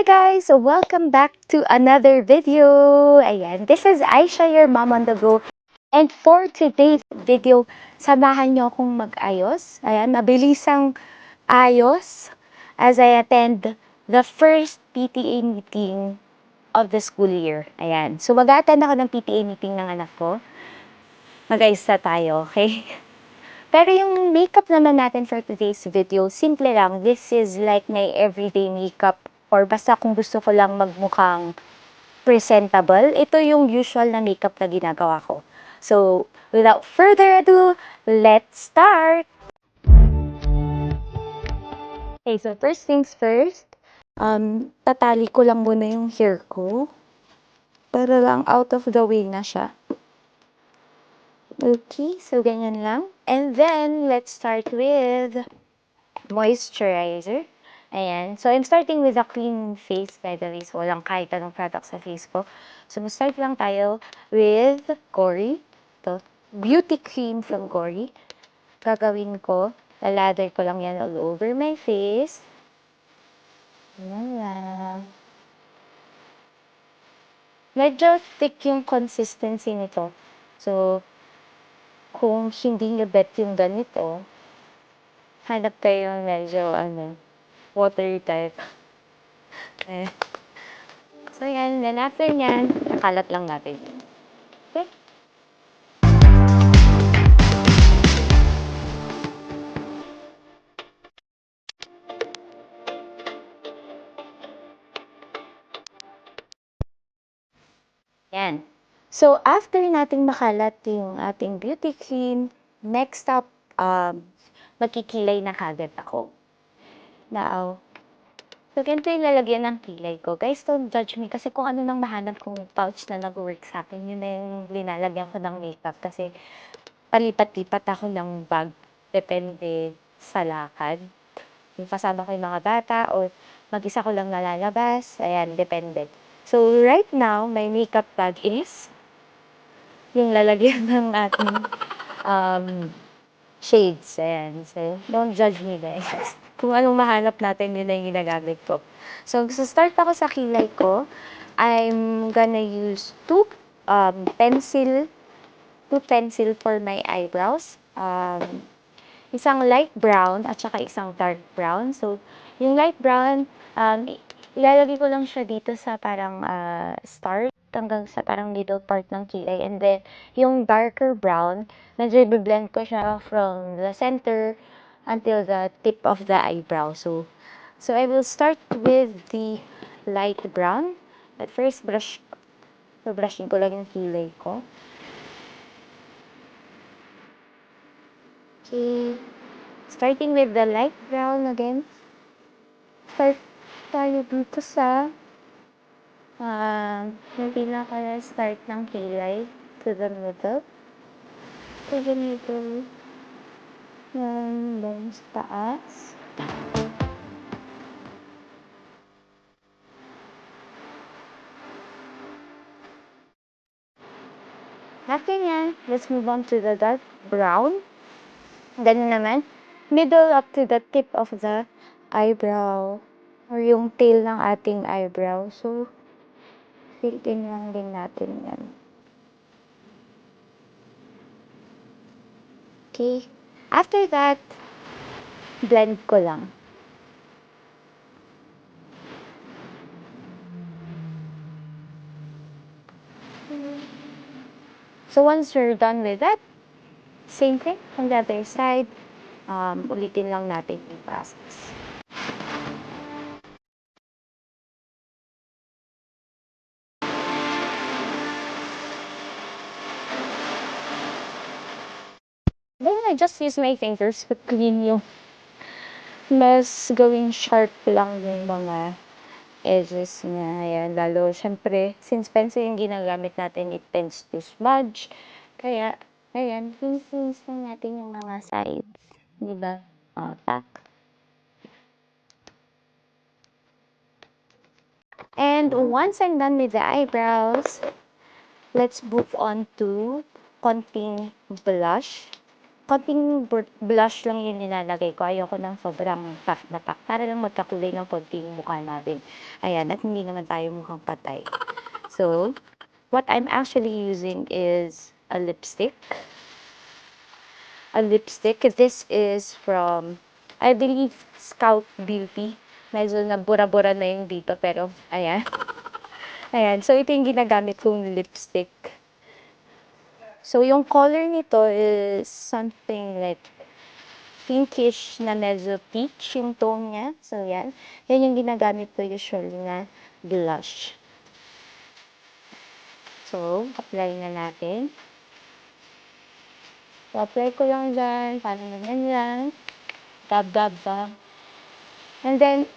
Hi guys! Welcome back to another video! Ayan, this is Aisha, your mom on the go. And for today's video, samahan niyo akong mag-ayos. Ayan, mabilisang ayos as I attend the first PTA meeting of the school year. Ayan, so mag-attend ako ng PTA meeting ng anak ko. Mag-ayos na tayo, okay? Pero yung makeup naman natin for today's video, simple lang. This is like my everyday makeup or basta kung gusto ko lang magmukhang presentable. Ito yung usual na makeup na ginagawa ko. So, without further ado, let's start! Okay, so first things first, tatali ko lang muna yung hair ko para lang out of the way na siya. Okay, so ganyan lang. And then, let's start with moisturizer. Ayan. So, I'm starting with a clean face, by the way. So, walang kahit anong product sa face ko. So, start lang tayo with Gori. Ito. Beauty cream from Gori. Gagawin ko, lalather ko lang yan all over my face. Ayan lang. Medyo thick yung consistency nito. So, kung hindi nyo bet yung ganito, hanap kayo medyo, watery type. Eh. So, yan. Then, after nyan, nakalat lang natin. Okay? Yan. So, after nating makalat yung ating beauty cream, next up, magkikilay na kagad ako. Now, so, ganito yung lalagyan ng kilay ko. Guys, don't judge me kasi kung ano nang mahanap kong pouch na nag-work sa akin, yun na yung linalagyan ko ng makeup. Kasi, palipat-lipat ako ng bag. Depende sa lakad. Yung kasama ko yung mga bata o mag-isa ko lang nalalabas. Ayan, depende. So, right now, my makeup bag is yung lalagyan ng ating shades. Ayan. So, don't judge me, guys. Kung anong mahanap natin, yun na yung ginagamit ko. So, start ako sa kilay ko. I'm gonna use pencil for my eyebrows. Isang light brown at saka isang dark brown. So, yung light brown, ilalagay ko lang siya dito sa parang start hanggang sa parang middle part ng kilay. And then, yung darker brown, medyo i-blend ko siya from the center until the tip of the eyebrow. So I will start with the light brown. But first, brushing ko lang yung kilay ko. Okay. Starting with the light brown again. Start tayo dito sa yung pinaka-start ng kilay to the middle. To the middle. Then sa taas. After yan, let's move on to the dark brown. Ganun naman. Middle up to the tip of the eyebrow. Or yung tail ng ating eyebrow. So, fill-in lang din natin yan. Okay. After that, blend ko lang. So, once you're done with that, same thing on the other side. Ulitin lang natin yung process. Then, I just use my fingers to clean yung mas gawing sharp lang yung mga edges niya. Ayan, lalo, syempre, since pencil yung ginagamit natin, it tends to smudge. Kaya, ayan, clean lang natin yung mga sides. Diba? O, tak. And once I'm done with the eyebrows, let's move on to konting blush. konting blush lang yung nilalagay ko. Ayoko ng sobrang pack na pack para lang magkakulay ng konti yung mukha natin. Ayan, at hindi naman tayo mukhang patay. So, what I'm actually using is a lipstick. This is from, I believe, Scout Beauty. Medyo nabura-bura na yung dito, pero ayan. Ayan, so ito yung ginagamit kong lipstick. So yung color nito is something like pinkish na medyo peach yung tone niya. So yan, yan yung ginagamit ko usually na blush. So, apply na natin. So, apply ko lang dyan, parang ganyan. Dab-dab ba. And then,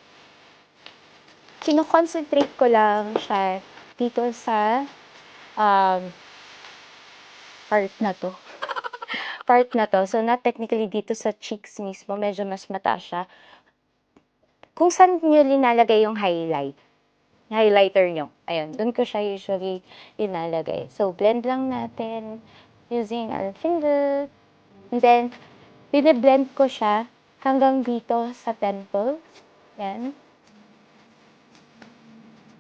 kino-concentrate ko lang siya dito sa part na to. So, not technically dito sa cheeks mismo, medyo mas mataas siya. Kung saan nyo linalagay yung highlighter nyo. Ayun, dun ko siya usually inalagay. So, blend lang natin using our finger. And then, bine-blend ko siya hanggang dito sa temple. Yan.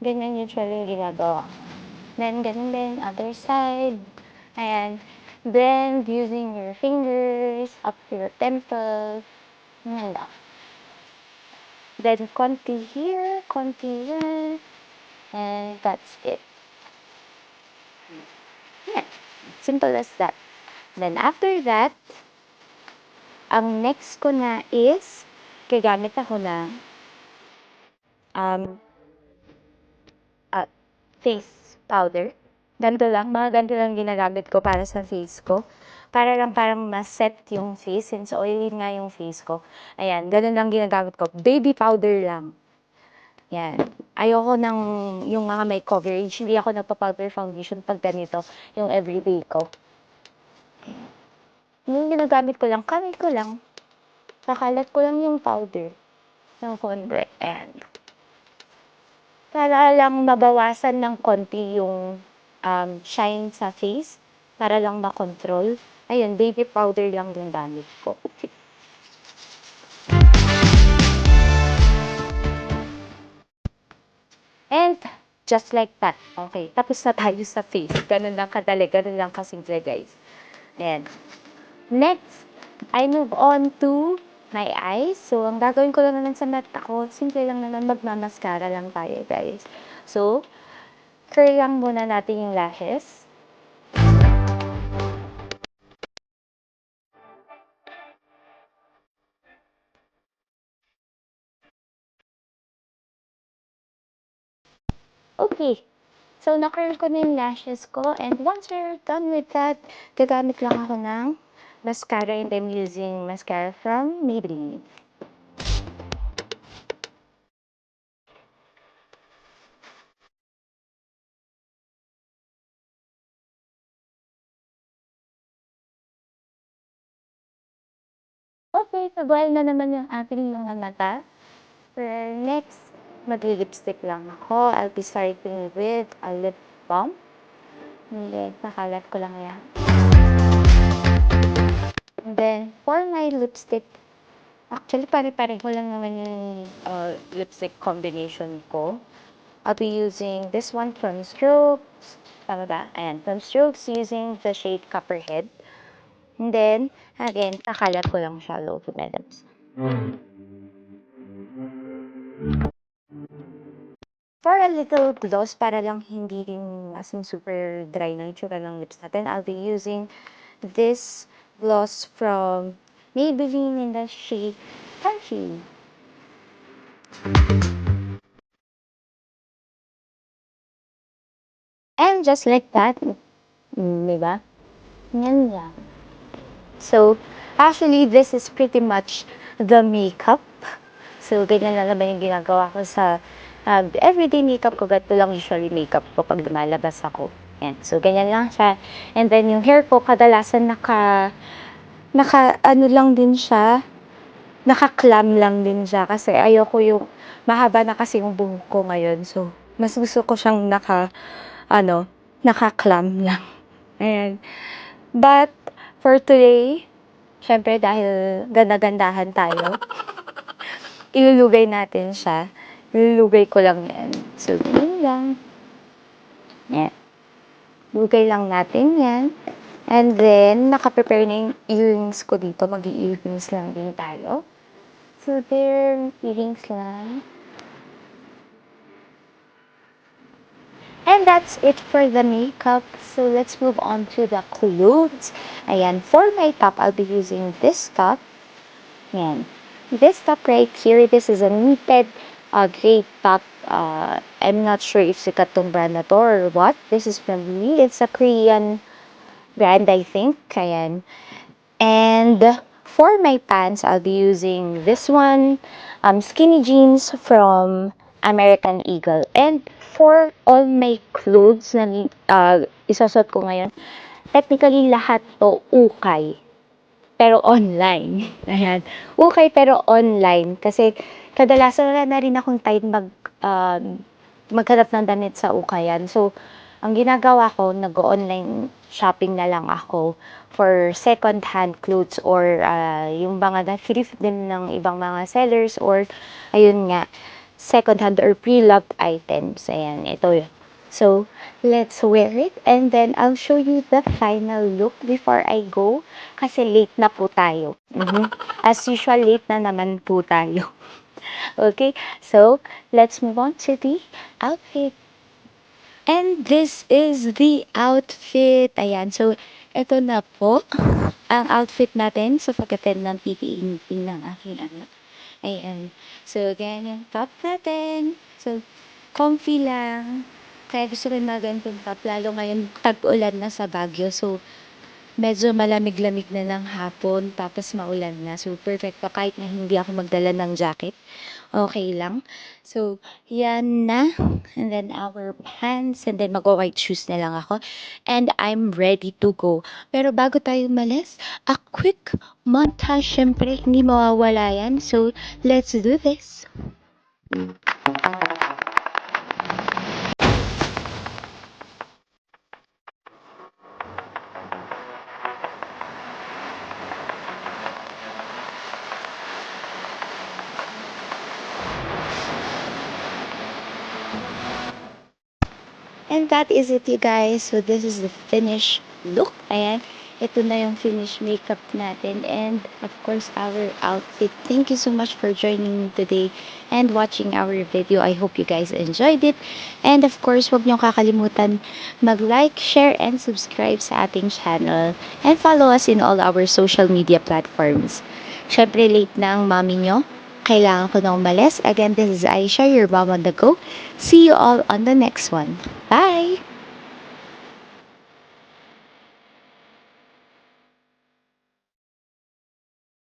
Ganyan usually yung ginagawa. Then, ganun din, other side. Ayan. Blend using your fingers up to your temple. Yan lang. Then, konti here, konti there. And that's it. Yeah. Simple as that. Then, after that, ang next ko na is, gagamit ako ng face powder. Mga ganito lang ginagamit ko para sa face ko. Para lang parang ma-set yung face, since oily nga yung face ko. Ayan, ganun lang ginagamit ko. Baby powder lang. Yan. Ayoko ng yung mga may coverage. Hindi ako nagpa-powder foundation pag ganito, yung everyday ko. Yung ginagamit ko lang, kamay ko lang. Kakalat ko lang yung powder ng konti. Ayan. Para lang mabawasan ng konti yung shine sa face. Para lang makontrol. Ayun, baby powder lang yung gamit ko. And just like that. Okay, tapos na tayo sa face. Ganun lang kadali, ganun lang kasimple, guys. Ayan. Next, I move on to my eyes. So, ang gagawin ko lang naman sa mata ko, simple lang naman, magmamaskara lang tayo, guys. So, curl lang muna natin yung lashes. Okay. So, na-curl ko na yung lashes ko. And once we're done with that, gagamit lang ako ng mascara. And I'm using mascara from Maybelline. Okay, nabuhal na naman yung ating mga mata. For next, mag-lipstick lang ako. I'll be starting with a lip balm. Hindi, nakalat ko lang yan. And then, for my lipstick, actually, pare-pareho lang naman yung lipstick combination ko. I'll be using this one from Strokes. Tama ba? Ayan, from Strokes using the shade Copperhead. And then, again, nakalat ko lang siya, low to mediums. For a little gloss, para lang hindi rin as in super dry na yung tsura ng lips natin, I'll be using this gloss from Maybelline in the shade Tangerine. And just like that, diba? Yan lang. So, actually, this is pretty much the makeup. So, ganyan lang naman yung ginagawa ko sa everyday makeup ko. Ganito lang usually makeup ko pag lumalabas ako. Yan. So, ganyan lang siya. And then, yung hair ko, kadalasan ano lang din siya, naka-clam lang din siya. Kasi ayoko yung, mahaba na kasi yung buhok ko ngayon. So, mas gusto ko siyang naka-clam lang. Ayan. But, for today, Siyempre dahil ganda-gandahan tayo, ilulugay natin siya. Ilulugay ko lang yan. So, yun lang. Yan. Lugay lang natin yan. And then, naka-prepare na yung earrings ko dito. Mag-i-earrings lang din tayo. So, there, earrings lang. And that's it for the makeup. So, let's move on to the clothes. Ayan, for my top, I'll be using this top. Ayan. This top right here, this is a knitted gray top. I'm not sure if sikat tong brand na to or what. This is from Lee. It's a Korean brand, I think. Ayan. And for my pants, I'll be using this one, skinny jeans from American Eagle. And for all my clothes na isasot ko ngayon, technically lahat to ukay. Pero online. Ayan. Ukay pero online. Kasi kadalasan wala na rin akong time maghanap ng damit sa ukayan. So, ang ginagawa ko, nag-online shopping na lang ako for second-hand clothes or yung mga na-thrift din ng ibang mga sellers or ayun nga, second-hand or pre-loved items. Ayan, ito yun. So, let's wear it and then I'll show you the final look before I go kasi late na po tayo. As usual, late na naman po tayo. Okay, so let's move on to the outfit. And this is the outfit. Ayan, so ito na po ang outfit natin sa pag-attend ng PTA meeting ng aking anak. Ayan. So, again, yung top natin. So, comfy lang. Kaya gusto rin na ganitong top. Lalo ngayon, tag-ulan na sa Baguio. So, medyo malamig-lamig na ng hapon. Tapos maulan na. So, perfect pa. Kahit na hindi ako magdala ng jacket. Okay lang. So, yan na. And then, our pants. And then, mag-white shoes na lang ako. And I'm ready to go. Pero bago tayo umalis, a quick montage. Syempre, hindi mawawala yan. So, let's do this. And that is it, you guys. So, this is the finished look. Ayan. Ito na yung finished makeup natin. And, of course, our outfit. Thank you so much for joining me today and watching our video. I hope you guys enjoyed it. And, of course, huwag niyong kakalimutan mag-like, share, and subscribe sa ating channel. And follow us in all our social media platforms. Syempre, late na ang mami nyo. Kailangan ko na umalis. Again, this is Aisha, your mom on the go. See you all on the next one. Bye!